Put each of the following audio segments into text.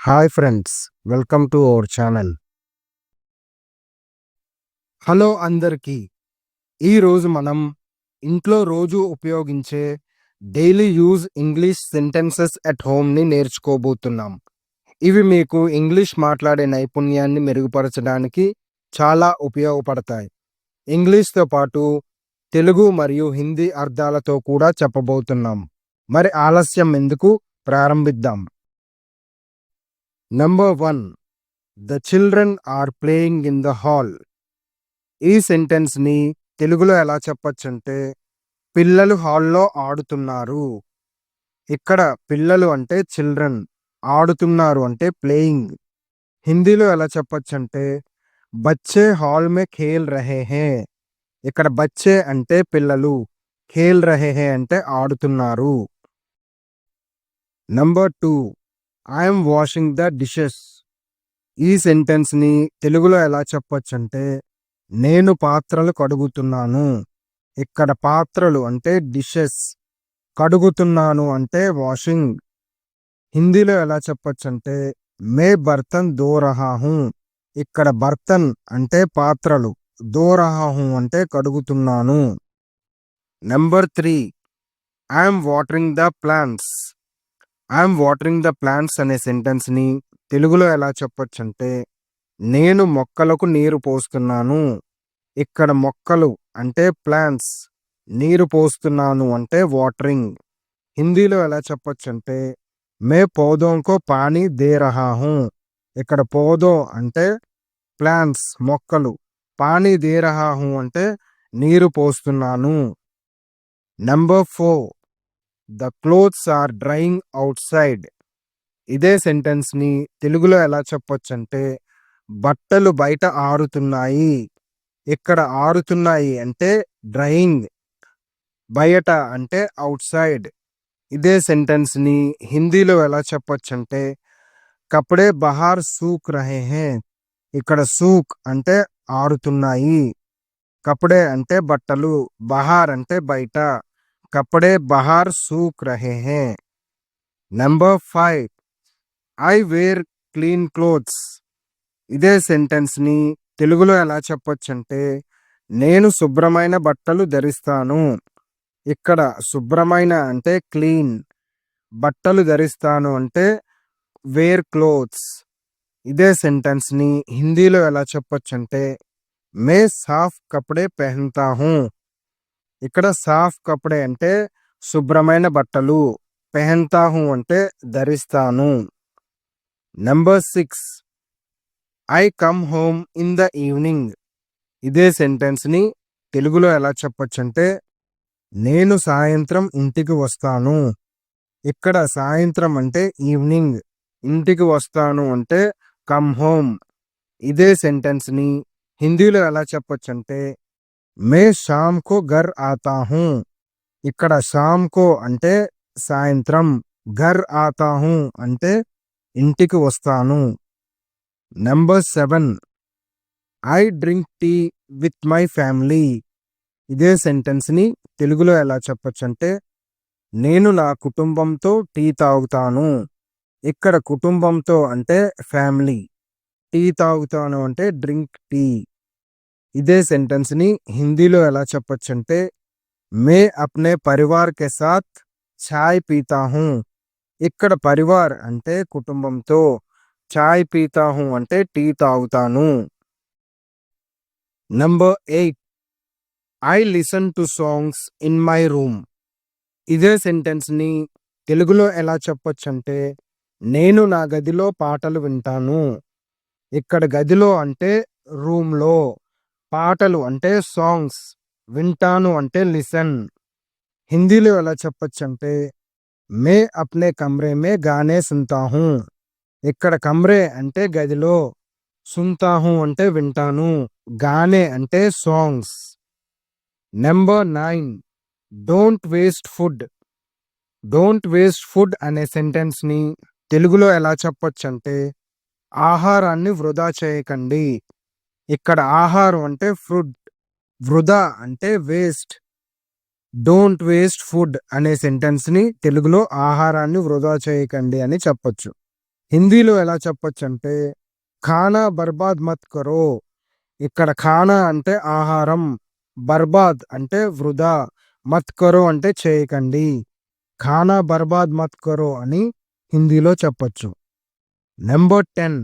Hi friends, welcome to our channel. Hello అందరికీ. ఈరోజు మనం ఇంట్లో రోజు ఉపయోగించే daily use English sentences at హోమ్ని నేర్చుకోబోతున్నాం. ఇవి మీకు ఇంగ్లీష్ మాట్లాడే నైపుణ్యాన్ని మెరుగుపరచడానికి చాలా ఉపయోగపడతాయి. ఇంగ్లీష్తో పాటు తెలుగు మరియు హిందీ అర్థాలతో కూడా చెప్పబోతున్నాం. మరి ఆలస్యం ఎందుకు, ప్రారంభిద్దాం. Number 1. The children are playing in the hall. ఈ సెంటెన్స్ని తెలుగులో ఎలా చెప్పొచ్చంటే, పిల్లలు హాల్లో ఆడుతున్నారు. ఇక్కడ పిల్లలు అంటే చిల్డ్రన్, ఆడుతున్నారు అంటే ప్లేయింగ్. హిందీలో ఎలా చెప్పొచ్చంటే, బచ్చే హాల్ మే ఖేల్ రహే హే. ఇక్కడ బచ్చే అంటే పిల్లలు, ఖేల్ రహే హే అంటే ఆడుతున్నారు. Number 2. I'm washing the dishes. ఈ సెంటెన్స్ని తెలుగులో ఎలా చెప్పొచ్చంటే, నేను పాత్రలు కడుగుతున్నాను. ఇక్కడ పాత్రలు అంటే డిషెస్, కడుగుతున్నాను అంటే వాషింగ్. హిందీలో ఎలా చెప్పొచ్చంటే, మే బర్తన్ దో రహా హూ. ఇక్కడ బర్తన్ అంటే పాత్రలు, దో రహా హూ అంటే కడుగుతున్నాను. Number 3. I'm watering the plants. I'm watering the plants అనే సెంటెన్స్ని తెలుగులో ఎలా చెప్పొచ్చంటే, నేను మొక్కలకు నీరు పోస్తున్నాను. ఇక్కడ మొక్కలు అంటే ప్లాంట్స్, నీరు పోస్తున్నాను అంటే వాటరింగ్. హిందీలో ఎలా చెప్పొచ్చంటే, మే పౌధోం కో పానీ దే రహా హూ. ఇక్కడ పౌధో అంటే ప్లాంట్స్, మొక్కలు, పానీ దే రహా హూ అంటే నీరు పోస్తున్నాను. Number 4. The clothes are drying outside. ఇదే సెంటెన్స్ని తెలుగులో ఎలా చెప్పొచ్చంటే, బట్టలు బయట ఆరుతున్నాయి. ఇక్కడ ఆరుతున్నాయి అంటే డ్రైయింగ్, బయట అంటే అవుట్ సైడ్. ఇదే సెంటెన్స్ని హిందీలో ఎలా చెప్పొచ్చంటే, కపడే బహార్ సూక్ రహే హే. ఇక్కడ సూక్ అంటే ఆరుతున్నాయి, కపడే అంటే బట్టలు, బహార్ అంటే బయట, కపడే బహార్ సూక్ రహే హే. Number 5. I wear clean clothes. ఇదే సెంటెన్స్ని తెలుగులో ఎలా చెప్పొచ్చంటే, నేను శుభ్రమైన బట్టలు ధరిస్తాను. ఇక్కడ శుభ్రమైన అంటే క్లీన్, బట్టలు ధరిస్తాను అంటే వేర్ క్లోత్స్. ఇదే సెంటెన్స్ని హిందీలో ఎలా చెప్పొచ్చంటే, మే సాఫ్ కపడే పెహన్తా హూ. ఇక్కడ సాఫ్ కపడే అంటే శుభ్రమైన బట్టలు, పెహన్తా హూ అంటే ధరిస్తాను. Number 6. I come home in the evening. ఇదే సెంటెన్స్ని తెలుగులో ఎలా చెప్పొచ్చంటే, నేను సాయంత్రం ఇంటికి వస్తాను. ఇక్కడ సాయంత్రం అంటే ఈవినింగ్, ఇంటికి వస్తాను అంటే కమ్ హోమ్. ఇదే సెంటెన్స్ని హిందీలో ఎలా చెప్పొచ్చంటే, మే షామ్ కో ఘర్ ఆతా హూ. ఇక్కడ షామ్ కో అంటే సాయంత్రం, ఘర్ ఆతా హూ అంటే ఇంటికి వస్తాను. Number 7. I drink tea with my family. ఇదే సెంటెన్స్ని తెలుగులో ఎలా చెప్పొచ్చంటే, నేను నా కుటుంబంతో టీ తాగుతాను. ఇక్కడ కుటుంబంతో అంటే ఫ్యామిలీ, టీ తాగుతాను అంటే డ్రింక్ టీ. ఇదే సెంటెన్స్ని హిందీలో ఎలా చెప్పొచ్చంటే, మే అప్నే పరివార్ కే సాత్ చాయ్ పీతా హూ. ఇక్కడ పరివార్ అంటే కుటుంబంతో, చాయ్ పీతా హూ అంటే టీ తాగుతాను. Number 8. I listen to songs in my room. ఇదే సెంటెన్స్ని తెలుగులో ఎలా చెప్పొచ్చంటే, నేను నా గదిలో పాటలు వింటాను. ఇక్కడ గదిలో అంటే రూమ్లో, పాటలు అంటే సాంగ్స్, వింటాను అంటే లిసన్. హిందీలో ఎలా చెప్పొచ్చంటే, మే అప్నే కమ్రే మే గానే సున్తా హూ. ఇక్కడ కమ్రే అంటే గదిలో, సున్తా హూ అంటే వింటాను, గానే అంటే songs. Number 9. Don't waste food. Don't waste food అనే సెంటెన్స్ని తెలుగులో ఎలా చెప్పొచ్చంటే, ఆహారాన్ని వృధా చేయకండి. ఇక్కడ ఆహారం అంటే ఫుడ్, వృధా అంటే వేస్ట్. డోంట్ వేస్ట్ ఫుడ్ అనే సెంటెన్స్ని తెలుగులో ఆహారాన్ని వృధా చేయకండి అని చెప్పొచ్చు. హిందీలో ఎలా చెప్పొచ్చంటే ఖానా బర్బాద్ మత్ కరో. ఇక్కడ ఖానా అంటే ఆహారం, బర్బాద్ అంటే వృధా, మత్ కరో అంటే చేయకండి. ఖానా బర్బాద్ మత్ కరో అని హిందీలో చెప్పొచ్చు. Number 10,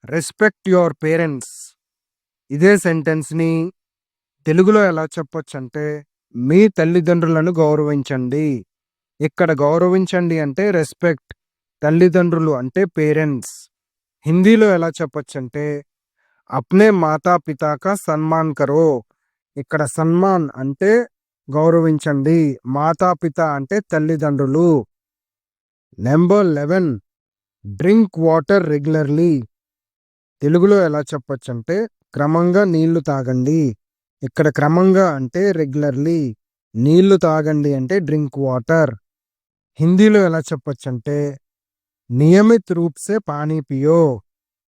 respect your parents. ఇదే సెంటెన్స్ని తెలుగులో ఎలా చెప్పొచ్చంటే మీ తల్లిదండ్రులను గౌరవించండి. ఇక్కడ గౌరవించండి అంటే రెస్పెక్ట్, తల్లిదండ్రులు అంటే పేరెంట్స్. హిందీలో ఎలా చెప్పొచ్చంటే అప్నే మాతా పితా కా సన్మాన్ కరో. ఇక్కడ సన్మాన్ అంటే గౌరవించండి, మాతాపిత అంటే తల్లిదండ్రులు. Number 11, drink water regularly. తెలుగులో ఎలా చెప్పొచ్చంటే క్రమంగా నీళ్లు తాగండి. ఇక్కడ క్రమంగా అంటే రెగ్యులర్లీ, నీళ్లు తాగండి అంటే డ్రింక్ వాటర్. హిందీలో ఎలా చెప్పొచ్చంటే నియమిత్ రూప్ సే పానీ పియో.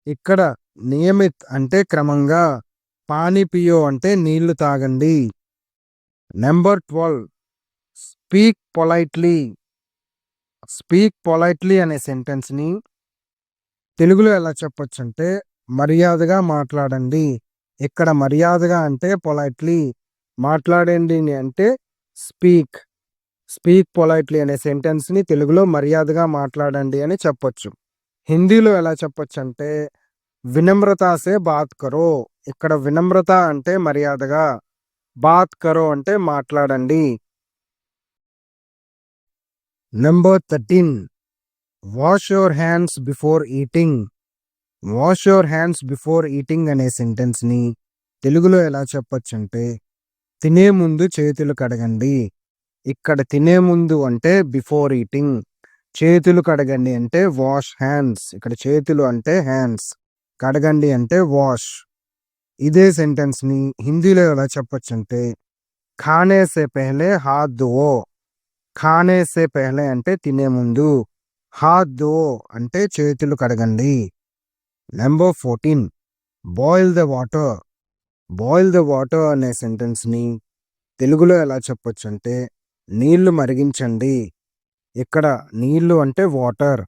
ఇక్కడ నియమిత్ అంటే క్రమంగా, పానీ పియో అంటే నీళ్లు తాగండి. Number 12, speak politely. Speak politely అనే సెంటెన్స్ని తెలుగులో ఎలా చెప్పొచ్చంటే మర్యాదగా మాట్లాడండి. ఇక్కడ మర్యాదగా అంటే పొలైట్లీ, మాట్లాడండి అంటే స్పీక్. స్పీక్ పొలైట్లీ అనే సెంటెన్స్ని తెలుగులో మర్యాదగా మాట్లాడండి అని చెప్పొచ్చు. హిందీలో ఎలా చెప్పొచ్చంటే వినమ్రతా సే బాత్ కరో. ఇక్కడ వినమ్రత అంటే మర్యాదగా, బాత్ కరో అంటే మాట్లాడండి. Number 13, wash your hands before eating. Wash your hands before eating అనే సెంటెన్స్ని తెలుగులో ఎలా చెప్పొచ్చంటే తినే ముందు చేతులు కడగండి. ఇక్కడ తినే ముందు అంటే బిఫోర్ ఈటింగ్, చేతులు కడగండి అంటే వాష్ హ్యాండ్స్. ఇక్కడ చేతులు అంటే హ్యాండ్స్, కడగండి అంటే వాష్. ఇదే సెంటెన్స్ని హిందీలో ఎలా చెప్పొచ్చంటే ఖానే సే పెహలే హాత్ ధువో. ఖానే సే పెహలే అంటే తినే ముందు, హాత్ ధువో అంటే చేతులు కడగండి. Number 14, boil the water. Boil the water అనే సెంటెన్స్ని తెలుగులో ఎలా చెప్పొచ్చంటే నీళ్లు మరిగించండి. ఇక్కడ నీళ్లు అంటే వాటర్,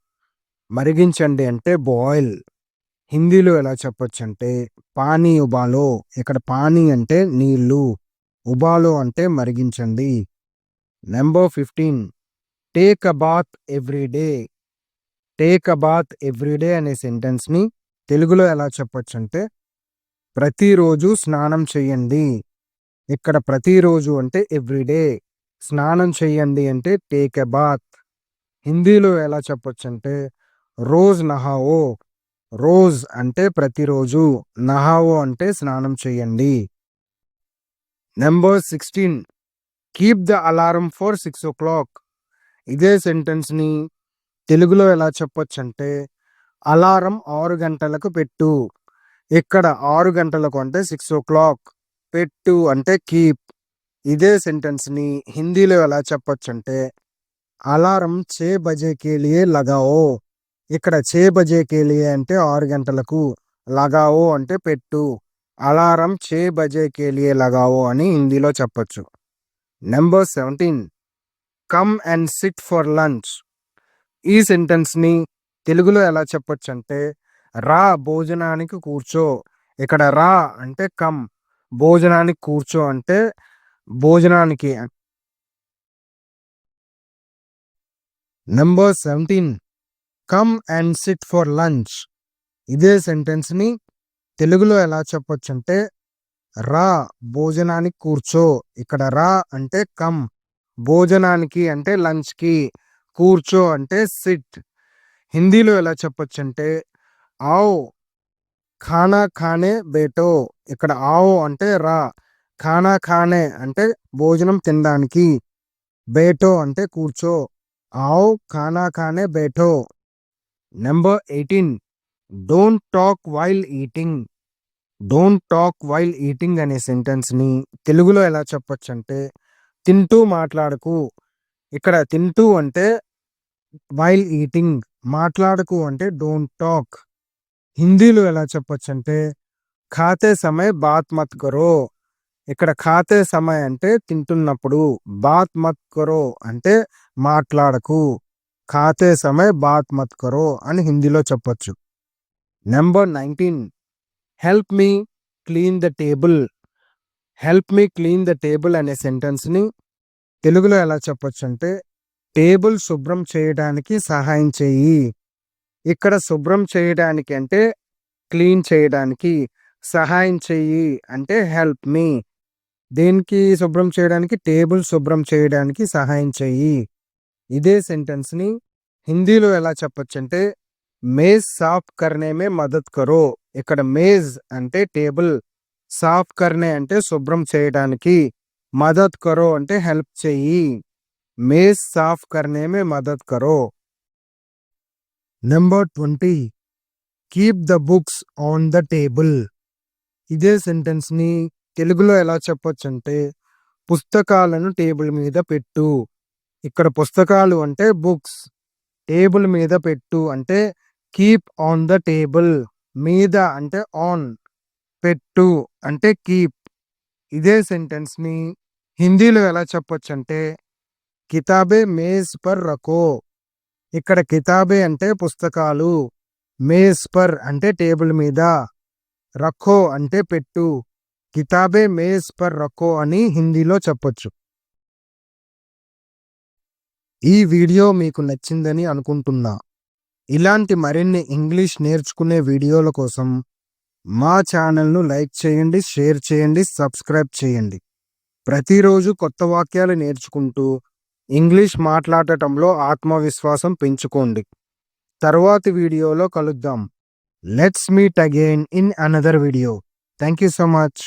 మరిగించండి అంటే బాయిల్. హిందీలో ఎలా చెప్పొచ్చంటే పానీ ఉబాలో. ఇక్కడ పానీ అంటే నీళ్లు, ఉబాలో అంటే మరిగించండి. Number 15, take a bath everyday. Take a bath everyday అనే సెంటెన్స్ని తెలుగులో ఎలా చెప్పొచ్చంటే ప్రతిరోజు స్నానం చెయ్యండి. ఇక్కడ ప్రతిరోజు అంటే ఎవ్రీడే, స్నానం చెయ్యండి అంటే టేక్ ఎ బాత్. హిందీలో ఎలా చెప్పొచ్చంటే రోజ్ నహావో. రోజ్ అంటే ప్రతిరోజు, నహావో అంటే స్నానం చెయ్యండి. Number 16, keep the alarm for 6 o'clock. ఇదే సెంటెన్స్ని తెలుగులో ఎలా చెప్పొచ్చంటే అలారం 6 గంటలకు పెట్టు. ఇక్కడ 6 గంటలకు అంటే 6 o'clock, పెట్టు అంటే కీప్. ఇదే సెంటెన్స్ని హిందీలో ఎలా చెప్పొచ్చంటే అలారం 6 బజే కే లియే లగావో. ఇక్కడ 6 బజే కే లియే అంటే 6 గంటలకు, లగావో అంటే పెట్టు. అలారం 6 బజే కే లియే లగావో అని హిందీలో చెప్పొచ్చు. Number 17, come and SIT for lunch. ఈ సెంటెన్స్ని తెలుగులో ఎలా చెప్పొచ్చంటే రా భోజనానికి కూర్చో. ఇక్కడ రా అంటే కమ్, భోజనానికి కూర్చో అంటే భోజనానికి. Number 17, come and SIT for lunch. ఇదే సెంటెన్స్ని తెలుగులో ఎలా చెప్పొచ్చంటే రా భోజనానికి కూర్చో. ఇక్కడ రా అంటే కమ్, భోజనానికి అంటే లంచ్కి, కూర్చో అంటే సిట్. హిందీలో ఎలా చెప్పొచ్చంటే ఆవ్ ఖానా ఖానే బేటో. ఇక్కడ ఆవ్ అంటే రా, ఖానా ఖానే అంటే భోజనం తినడానికి, బేటో అంటే కూర్చో. ఆవ్ ఖానా ఖానే బేటో. Number 18, don't talk while eating. Don't talk while eating అనే సెంటెన్స్ని తెలుగులో ఎలా చెప్పొచ్చంటే తింటూ మాట్లాడకు. ఇక్కడ తింటూ అంటే వైల్ ఈటింగ్, మాట్లాడకు అంటే డోంట్ టాక్. హిందీలో ఎలా చెప్పొచ్చంటే ఖాతే సమయ్ బాత్ మత్ కరో. ఇక్కడ ఖాతే సమయ్ అంటే తింటున్నప్పుడు, బాత్ మత్ కరో అంటే మాట్లాడకు. ఖాతే సమయ్ బాత్ మత్ కరో అని హిందీలో చెప్పొచ్చు. Number 19 help me clean the table. Help me clean the table అనే సెంటెన్స్ని తెలుగులో ఎలా చెప్పొచ్చు అంటే టేబుల్ శుభ్రం చేయడానికి సహాయం చేయి. ఇక్కడ శుభ్రం చేయడానికి అంటే క్లీన్ చేయడానికి, సహాయం చెయ్యి అంటే హెల్ప్ మీ. దేనికి శుభ్రం చేయడానికి? టేబుల్ శుభ్రం చేయడానికి సహాయం చెయ్యి. ఇదే సెంటెన్స్ని హిందీలో ఎలా చెప్పొచ్చు అంటే మేజ్ సాఫ్ కర్నే మే మదద్ కరో. ఇక్కడ మేజ్ అంటే టేబుల్, సాఫ్ కర్నే అంటే శుభ్రం చేయడానికి, మదద్ కరో అంటే హెల్ప్ చెయ్యి. మేజ్ సాఫ్ కర్నే మే మదద్ కరో. Number 20 keep the books on the table. ఇదే సెంటెన్స్ని తెలుగులో ఎలా చెప్పొచ్చు అంటే పుస్తకాలను టేబుల్ మీద పెట్టు. ఇక్కడ పుస్తకాలు అంటే బుక్స్, టేబుల్ మీద పెట్టు అంటే కీప్ ఆన్ ద టేబుల్. మీద అంటే ఆన్, పెట్టు అంటే కీప్. ఇదే సెంటెన్స్ని హిందీలో ఎలా చెప్పొచ్చు అంటే కితాబే మేజ్ పర్ రఖో. ఇక్కడ కితాబే అంటే పుస్తకాలు, మేజ్ పర్ అంటే టేబుల్ మీద, రఖో అంటే పెట్టు. కితాబే మేజ్ పర్ రఖో అని హిందీలో చెప్పొచ్చు. ఈ వీడియో మీకు నచ్చిందని అనుకుంటున్నా. ఇలాంటి మరిన్ని ఇంగ్లీష్ నేర్చుకునే వీడియోల కోసం మా ఛానల్ను లైక్ చేయండి, షేర్ చేయండి, సబ్స్క్రైబ్ చేయండి. ప్రతిరోజు కొత్త వాక్యాలు నేర్చుకుంటూ ఇంగ్లీష్ మాట్లాడటంలో ఆత్మవిశ్వాసం పెంచుకోండి. తర్వాతి వీడియోలో కలుద్దాం. Let's meet again in another video. Thank you so much.